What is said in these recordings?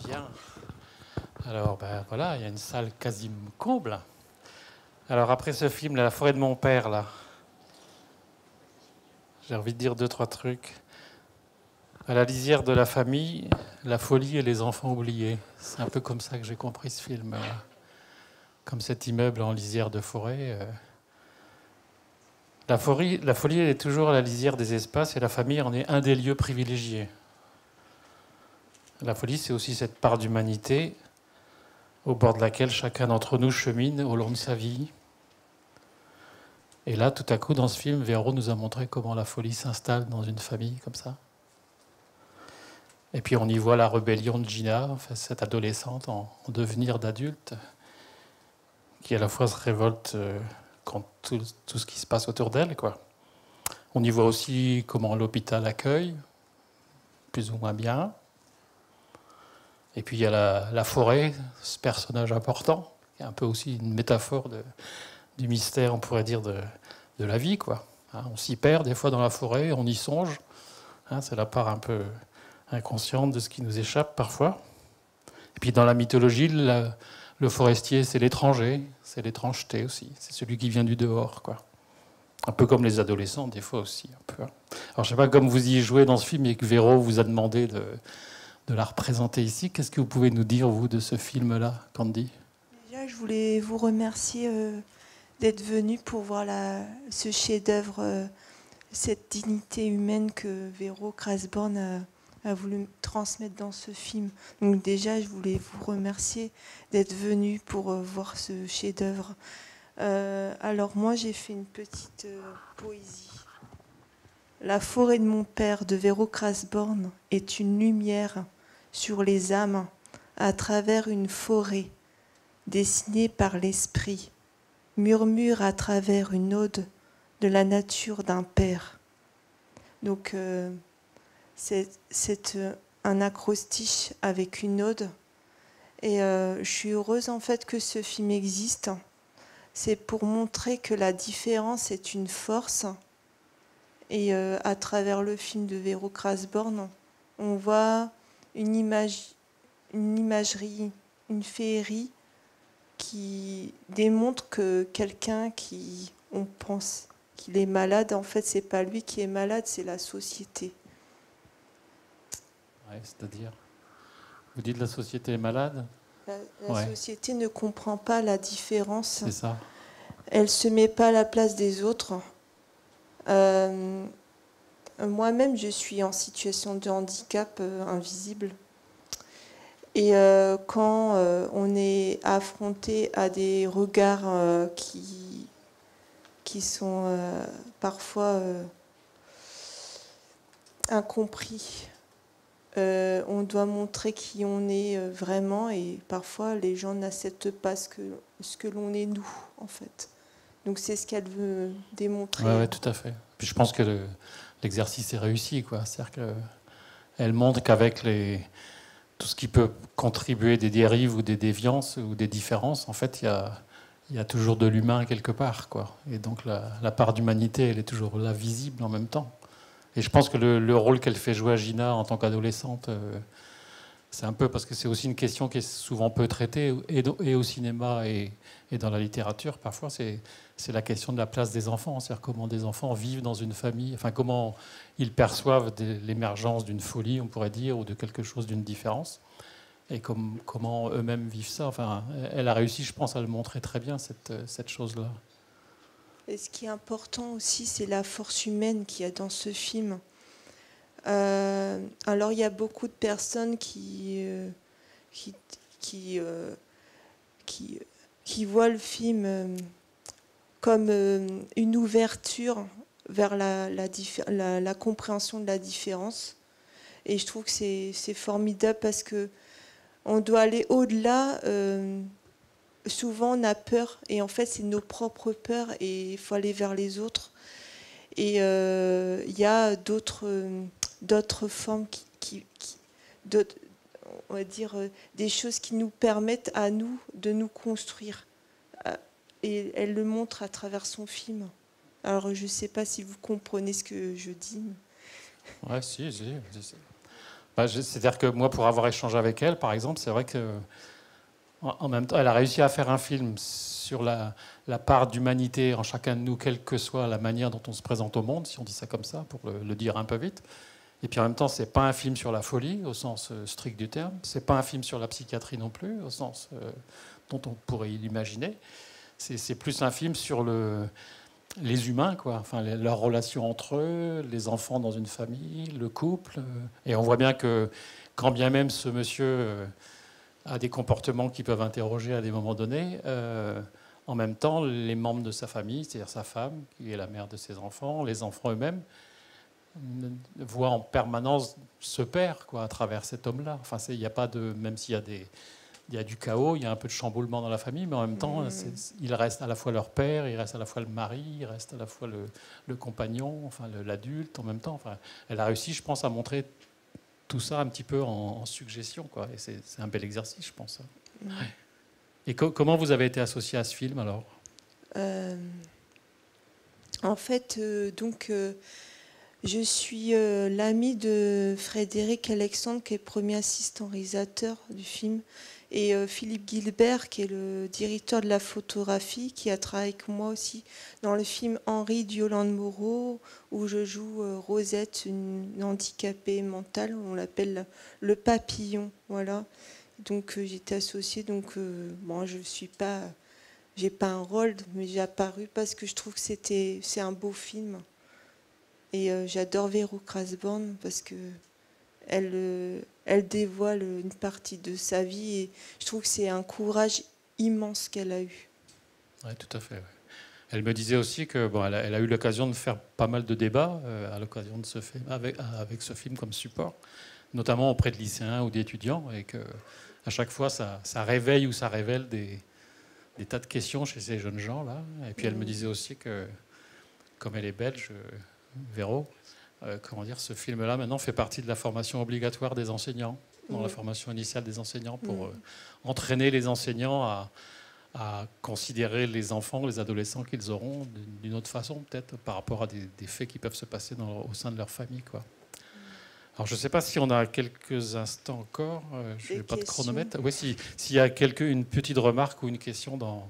Bien. Alors, voilà, il y a une salle quasi comble. Alors, après ce film, La forêt de mon père, là, j'ai envie de dire deux, trois trucs. À la lisière de la famille, la folie et les enfants oubliés. C'est un peu comme ça que j'ai compris ce film. Comme cet immeuble en lisière de forêt. La folie, elle est toujours à la lisière des espaces et la famille en est un des lieux privilégiés. La folie, c'est aussi cette part d'humanité au bord de laquelle chacun d'entre nous chemine au long de sa vie. Et là, tout à coup, dans ce film, Véro nous a montré comment la folie s'installe dans une famille comme ça. Et puis on y voit la rébellion de Gina, enfin, cette adolescente en devenir d'adulte, qui à la fois se révolte contre tout ce qui se passe autour d'elle, quoi. On y voit aussi comment l'hôpital accueille, plus ou moins bien. Et puis il y a la forêt, ce personnage important, qui est un peu aussi une métaphore du mystère, on pourrait dire, de la vie, quoi. Hein, on s'y perd des fois dans la forêt, on y songe. Hein, c'est la part un peu inconsciente de ce qui nous échappe parfois. Et puis dans la mythologie, le forestier, c'est l'étranger, c'est l'étrangeté aussi, c'est celui qui vient du dehors, quoi. Un peu comme les adolescents, des fois aussi. Un peu. Alors je ne sais pas, comme vous y jouez dans ce film et que Véro vous a demandé de la représenter ici, qu'est-ce que vous pouvez nous dire, vous, de ce film-là, Candy? Déjà, je voulais vous remercier d'être venu pour voir ce chef-d'œuvre, cette dignité humaine que Véro Krasborn a voulu transmettre dans ce film. Donc déjà, je voulais vous remercier d'être venu pour voir ce chef-d'œuvre. Alors moi, j'ai fait une petite poésie. La forêt de mon père de Véro Krasborn est une lumière sur les âmes à travers une forêt dessinée par l'esprit, murmure à travers une ode de la nature d'un père. Donc c'est un acrostiche avec une ode. Et je suis heureuse en fait que ce film existe. C'est pour montrer que la différence est une force. Et à travers le film de Véro Krasborn, on voit une imagerie, une féerie qui démontre que quelqu'un qui, on pense qu'il est malade, en fait, c'est pas lui qui est malade, c'est la société. Ouais, c'est-à-dire, vous dites la société est malade? La Ouais, société ne comprend pas la différence. c'est ça. Elle se met pas à la place des autres. Euh, Moi-même, je suis en situation de handicap invisible. Et quand on est affronté à des regards qui sont parfois incompris, on doit montrer qui on est vraiment, et parfois les gens n'acceptent pas ce que l'on est nous, en fait. Donc c'est ce qu'elle veut Ouais, démontrer. ouais, tout à fait. Puis je pense que l'exercice est réussi, quoi. C'est-à-dire qu'elle montre qu'avec tout ce qui peut contribuer des dérives ou des déviances ou des différences, en fait, il y a toujours de l'humain quelque part, quoi. Et donc la part d'humanité, elle est toujours là, visible en même temps. Et je pense que le rôle qu'elle fait jouer à Gina en tant qu'adolescente, c'est un peu parce que c'est aussi une question qui est souvent peu traitée, et au cinéma et dans la littérature. Parfois, c'est la question de la place des enfants, c'est-à-dire comment des enfants vivent dans une famille, enfin comment ils perçoivent l'émergence d'une folie, on pourrait dire, ou de quelque chose d'une différence, et comment eux-mêmes vivent ça. Enfin, elle a réussi, je pense, à le montrer très bien, cette chose-là. Et ce qui est important aussi, c'est la force humaine qu'il y a dans ce film. Alors il y a beaucoup de personnes qui, qui, euh, qui, qui voient le film comme une ouverture vers la compréhension de la différence. Et je trouve que c'est formidable parce que on doit aller au-delà. Souvent, on a peur, et en fait, c'est nos propres peurs, et il faut aller vers les autres. Et il y a d'autres formes d'autres- on va dire, des choses qui nous permettent à nous de nous construire. Et elle le montre à travers son film. Alors, je ne sais pas si vous comprenez ce que je dis. Ouais, si, si. Bah, c'est-à-dire que moi, pour avoir échangé avec elle, par exemple, c'est vrai que en même temps, elle a réussi à faire un film sur la part d'humanité en chacun de nous, quelle que soit la manière dont on se présente au monde, si on dit ça comme ça, pour le dire un peu vite. Et puis en même temps, c'est pas un film sur la folie, au sens strict du terme. C'est pas un film sur la psychiatrie non plus, au sens dont on pourrait l'imaginer. C'est plus un film sur les humains, quoi. Enfin, leurs relations entre eux, les enfants dans une famille, le couple. Et on voit bien que, quand bien même ce monsieur a des comportements qui peuvent interroger à des moments donnés, en même temps, les membres de sa famille, c'est-à-dire sa femme, qui est la mère de ses enfants, les enfants eux-mêmes, voient en permanence ce père, quoi, à travers cet homme-là. Enfin, il n'y a pas de, même s'il y a il y a du chaos, il y a un peu de chamboulement dans la famille, mais en même temps, il reste à la fois leur père, il reste à la fois le mari, il reste à la fois le compagnon, enfin l'adulte en même temps. Enfin, elle a réussi, je pense, à montrer tout ça un petit peu en suggestion, quoi. Et c'est un bel exercice, je pense. Ouais. Et comment vous avez été associé à ce film, alors? En fait, je suis l'amie de Frédéric Alexandre, qui est le premier assistant réalisateur du film, et Philippe Gilbert, qui est le directeur de la photographie, qui a travaillé avec moi aussi dans le film Henri de Yolande Moreau, où je joue Rosette, une handicapée mentale, on l'appelle le papillon. Voilà. Donc j'étais associée, donc bon, j'ai pas un rôle, mais j'ai apparu parce que je trouve que c'est un beau film. Et j'adore Véro Krasborn parce que elle dévoile une partie de sa vie et je trouve que c'est un courage immense qu'elle a eu. Oui, tout à fait. Ouais. Elle me disait aussi que bon, elle a eu l'occasion de faire pas mal de débats à l'occasion de ce film, avec ce film comme support, notamment auprès de lycéens ou d'étudiants, et que à chaque fois ça réveille ou ça révèle des tas de questions chez ces jeunes gens là. Et puis elle me disait aussi que, comme elle est belge, Véro, comment dire, ce film-là maintenant fait partie de la formation obligatoire des enseignants, dans la formation initiale des enseignants, pour entraîner les enseignants à considérer les enfants, les adolescents qu'ils auront d'une autre façon, peut-être, par rapport à des faits qui peuvent se passer au sein de leur famille, quoi. Alors, je ne sais pas si on a quelques instants encore. Je n'ai pas de chronomètre. Oui, s'il y a une petite remarque ou une question dans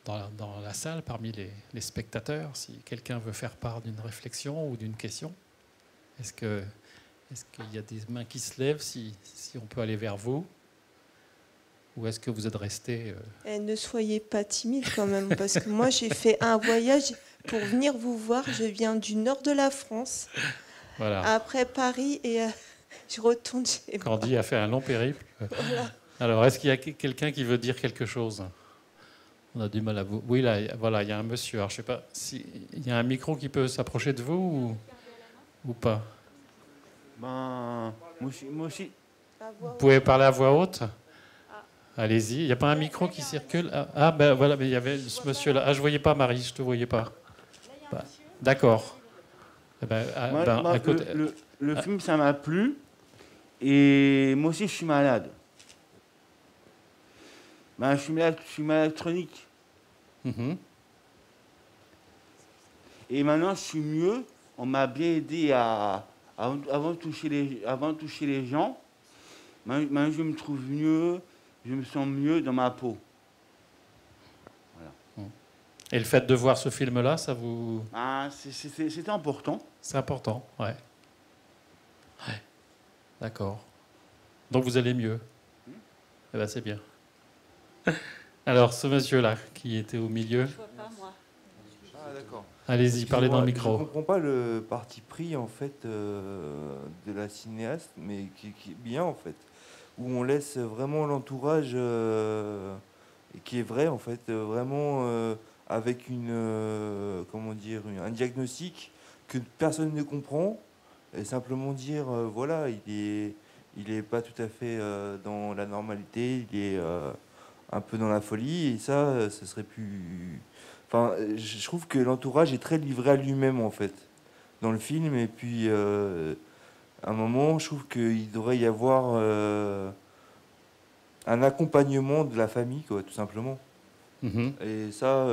la salle, parmi les spectateurs, si quelqu'un veut faire part d'une réflexion ou d'une question. Est-ce qu'il y a des mains qui se lèvent, si on peut aller vers vous? Ou est-ce que vous êtes resté Ne soyez pas timide quand même, parce que moi j'ai fait un voyage pour venir vous voir. Je viens du nord de la France, voilà. Après Paris, et je retourne chez moi. Candy a fait un long périple. Voilà. Alors, est-ce qu'il y a quelqu'un qui veut dire quelque chose? On a du mal à vous. Oui, là, voilà, il y a un monsieur. Alors, je sais pas s'il y a un micro qui peut s'approcher de vous ou pas. Ben, moi aussi. Vous pouvez parler à voix haute. Allez-y. Il n'y a pas un micro qui circule? Ah, ben voilà, mais il y avait ce monsieur-là. Ah, je ne voyais pas, Marie, je ne te voyais pas. Bah, d'accord. Écoute, le film, ça m'a plu. Et moi aussi, je suis malade. Ben, je suis malade chronique. Et maintenant, je suis mieux. On m'a bien aidé avant de toucher les gens. Maintenant, je me trouve mieux. Je me sens mieux dans ma peau. Voilà. Et le fait de voir ce film-là, ça vous... C'était important. C'est important, ouais. Ouais. D'accord. Donc vous allez mieux. Eh ben, c'est bien. Alors, ce monsieur-là, qui était au milieu... Je vois pas, moi. Ah, d'accord. Allez-y, parlez dans le micro. Je ne comprends pas le parti pris, en fait, de la cinéaste, mais qui est bien, en fait. Où on laisse vraiment l'entourage qui est vrai, en fait, vraiment avec un diagnostic que personne ne comprend, et simplement dire, voilà, il est pas tout à fait dans la normalité, il est un peu dans la folie, et ça serait plus... Enfin, je trouve que l'entourage est très livré à lui-même, en fait, dans le film, et puis... à un moment, je trouve qu'il devrait y avoir un accompagnement de la famille, quoi, tout simplement. Et ça,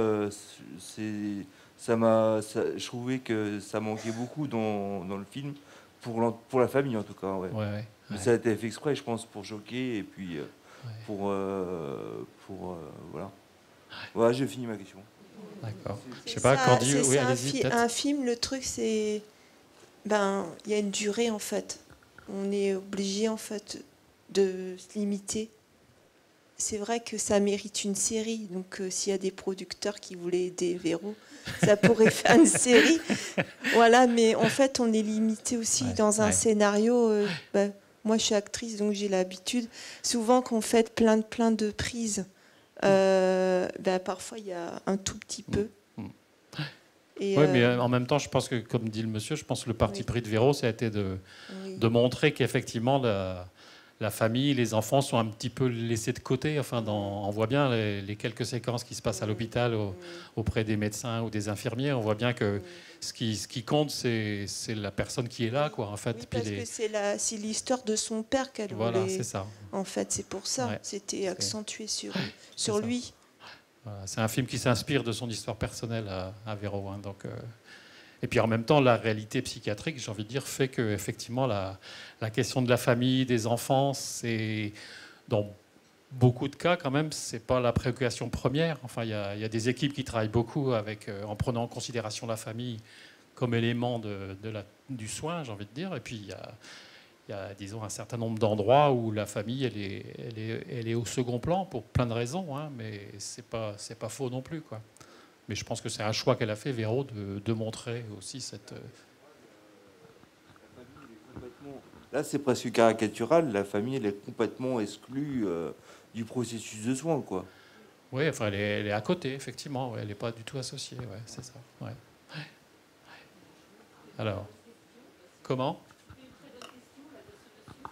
je trouvais que ça manquait beaucoup dans le film, pour la famille en tout cas. Ouais. Ouais. Mais ça a été fait exprès, je pense, pour choquer et puis pour voilà. Voilà, j'ai fini ma question. D'accord. Je sais C'est pas, ça, Candy, c'est oui, ça, allez-y peut-être. un film, le truc, c'est... Ben, il y a une durée, en fait. On est obligé, en fait, de se limiter. C'est vrai que ça mérite une série. Donc, s'il y a des producteurs qui voulaient aider Véro, ça pourrait faire une série. Voilà, mais en fait, on est limité aussi dans un scénario. Ben, moi, je suis actrice, donc j'ai l'habitude. Souvent, qu'on fait plein de prises, ben, parfois, il y a un tout petit peu. Oui, mais en même temps, je pense que, comme dit le monsieur, je pense que le parti pris de Véro, ça a été de montrer qu'effectivement, la famille, les enfants sont un petit peu laissés de côté. Enfin, on voit bien les quelques séquences qui se passent à l'hôpital auprès des médecins ou des infirmiers. On voit bien que ce qui compte, c'est la personne qui est là, quoi, en fait. Oui, parce que c'est l'histoire de son père qu'elle voulait. Voilà, c'est ça. En fait, c'est pour ça. Ouais, c'était accentué sur lui. Voilà, c'est un film qui s'inspire de son histoire personnelle à Véro. Hein, donc, et puis en même temps, la réalité psychiatrique, j'ai envie de dire, fait que effectivement la question de la famille, des enfants, c'est dans beaucoup de cas quand même, c'est pas la préoccupation première. Enfin, il y a des équipes qui travaillent beaucoup en prenant en considération la famille comme élément du soin, j'ai envie de dire. Et puis il y a, disons, un certain nombre d'endroits où la famille, elle est au second plan pour plein de raisons, hein, mais c'est pas faux non plus, quoi. Mais je pense que c'est un choix qu'elle a fait, Véro, de montrer aussi cette... Là, c'est presque caricatural. La famille, elle est complètement exclue du processus de soins, quoi. Oui, enfin, elle est à côté, effectivement. Ouais, elle n'est pas du tout associée, ouais, c'est ça. Ouais. Alors, comment ?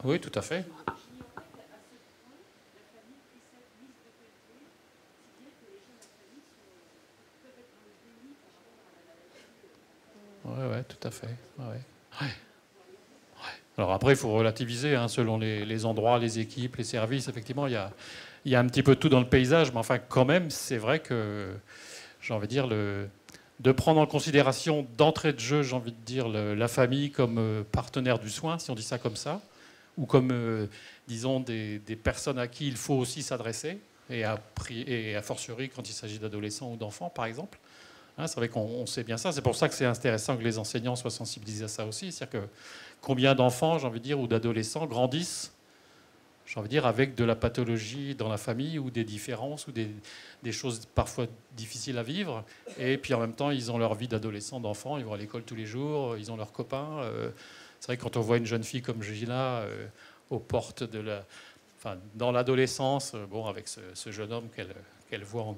Oui, tout à fait. Oui, tout à fait. Ouais. Alors après, il faut relativiser, hein, selon les endroits, les équipes, les services. Effectivement, il y a un petit peu de tout dans le paysage, mais enfin, quand même, c'est vrai que, j'ai envie de dire, de prendre en considération d'entrée de jeu, j'ai envie de dire, la famille comme partenaire du soin, si on dit ça comme ça, ou comme, disons, des personnes à qui il faut aussi s'adresser, et a fortiori quand il s'agit d'adolescents ou d'enfants, par exemple. Hein, c'est vrai qu'on sait bien ça. C'est pour ça que c'est intéressant que les enseignants soient sensibilisés à ça aussi. C'est-à-dire que combien d'enfants, j'ai envie de dire, ou d'adolescents grandissent, j'ai envie de dire, avec de la pathologie dans la famille ou des différences ou des choses parfois difficiles à vivre. Et puis en même temps, ils ont leur vie d'adolescent, d'enfant. Ils vont à l'école tous les jours, ils ont leurs copains. C'est vrai que quand on voit une jeune fille comme Gina aux portes dans l'adolescence, avec ce jeune homme qu'elle voit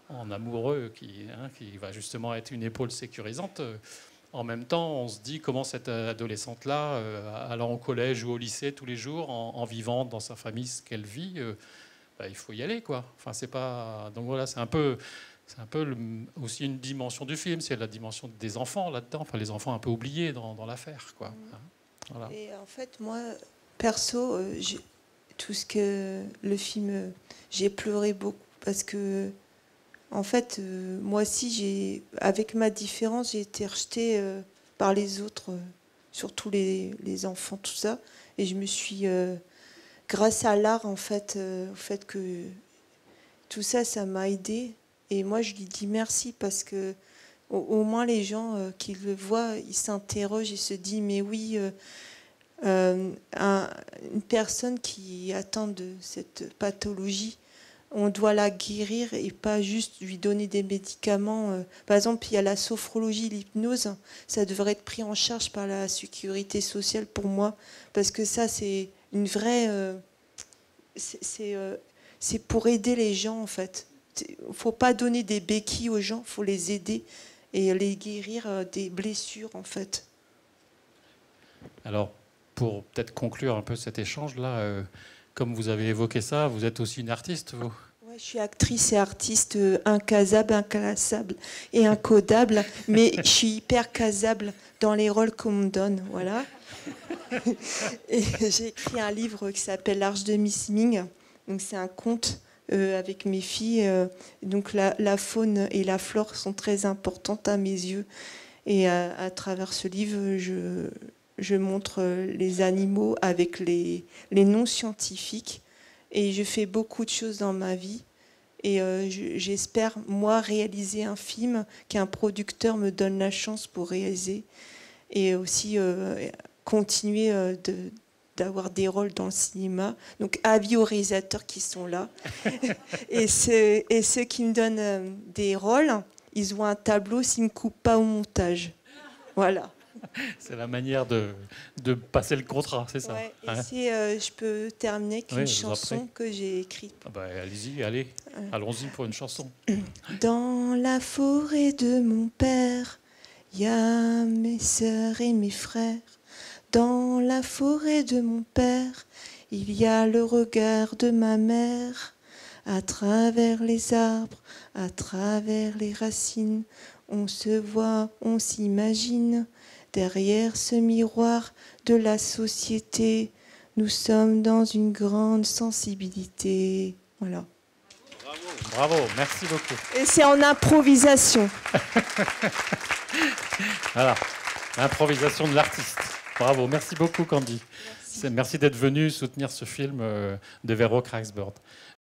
en amoureux, qui va justement être une épaule sécurisante. En même temps, on se dit comment cette adolescente-là, allant au collège ou au lycée tous les jours, en vivant dans sa famille ce qu'elle vit, il faut y aller, quoi. Enfin, c'est pas. Donc voilà, c'est un peu aussi une dimension du film, c'est la dimension des enfants là-dedans, enfin les enfants un peu oubliés dans l'affaire, quoi. Voilà. Et en fait, moi, perso, tout ce que le film, j'ai pleuré beaucoup parce que. En fait, moi aussi, avec ma différence, j'ai été rejetée par les autres, surtout les enfants, tout ça. Et je me suis, grâce à l'art, en fait, au fait que tout ça, ça m'a aidée. Et moi, je lui dis merci parce que au moins les gens qui le voient, ils s'interrogent et se disent, mais oui, une personne qui atteint de cette pathologie, on doit la guérir et pas juste lui donner des médicaments. Par exemple, il y a la sophrologie, l'hypnose. Ça devrait être pris en charge par la sécurité sociale pour moi. Parce que ça, c'est une vraie... c'est pour aider les gens, en fait. Il ne faut pas donner des béquilles aux gens, il faut les aider et les guérir des blessures, en fait. Alors, pour peut-être conclure un peu cet échange-là... Comme vous avez évoqué ça, vous êtes aussi une artiste, vous ? Oui, je suis actrice et artiste incasable, inclassable et incodable, mais je suis hyper casable dans les rôles qu'on me donne, voilà. Et j'ai écrit un livre qui s'appelle L'Arche de Miss Ming. Donc c'est un conte avec mes filles. Donc la faune et la flore sont très importantes à mes yeux. Et à travers ce livre, je montre les animaux avec les noms scientifiques. Et je fais beaucoup de choses dans ma vie. Et j'espère, moi, réaliser un film qu'un producteur me donne la chance pour réaliser. Et aussi continuer d'avoir des rôles dans le cinéma. Donc, avis aux réalisateurs qui sont là. et ceux qui me donnent des rôles, ils ont un tableau s'ils ne me coupent pas au montage. Voilà. C'est la manière de passer le contrat, c'est ça. Ouais, et hein je peux terminer avec une chanson que j'ai écrite. Ah bah, allez-y, allez. Allons-y pour une chanson. Dans la forêt de mon père, il y a mes sœurs et mes frères. Dans la forêt de mon père, il y a le regard de ma mère. À travers les arbres, à travers les racines, on se voit, on s'imagine. Derrière ce miroir de la société, nous sommes dans une grande sensibilité. Voilà. Bravo, merci beaucoup. Et c'est en improvisation. Voilà, improvisation de l'artiste. Bravo, merci beaucoup Candy. Merci d'être venu soutenir ce film de Vero Cracksburn.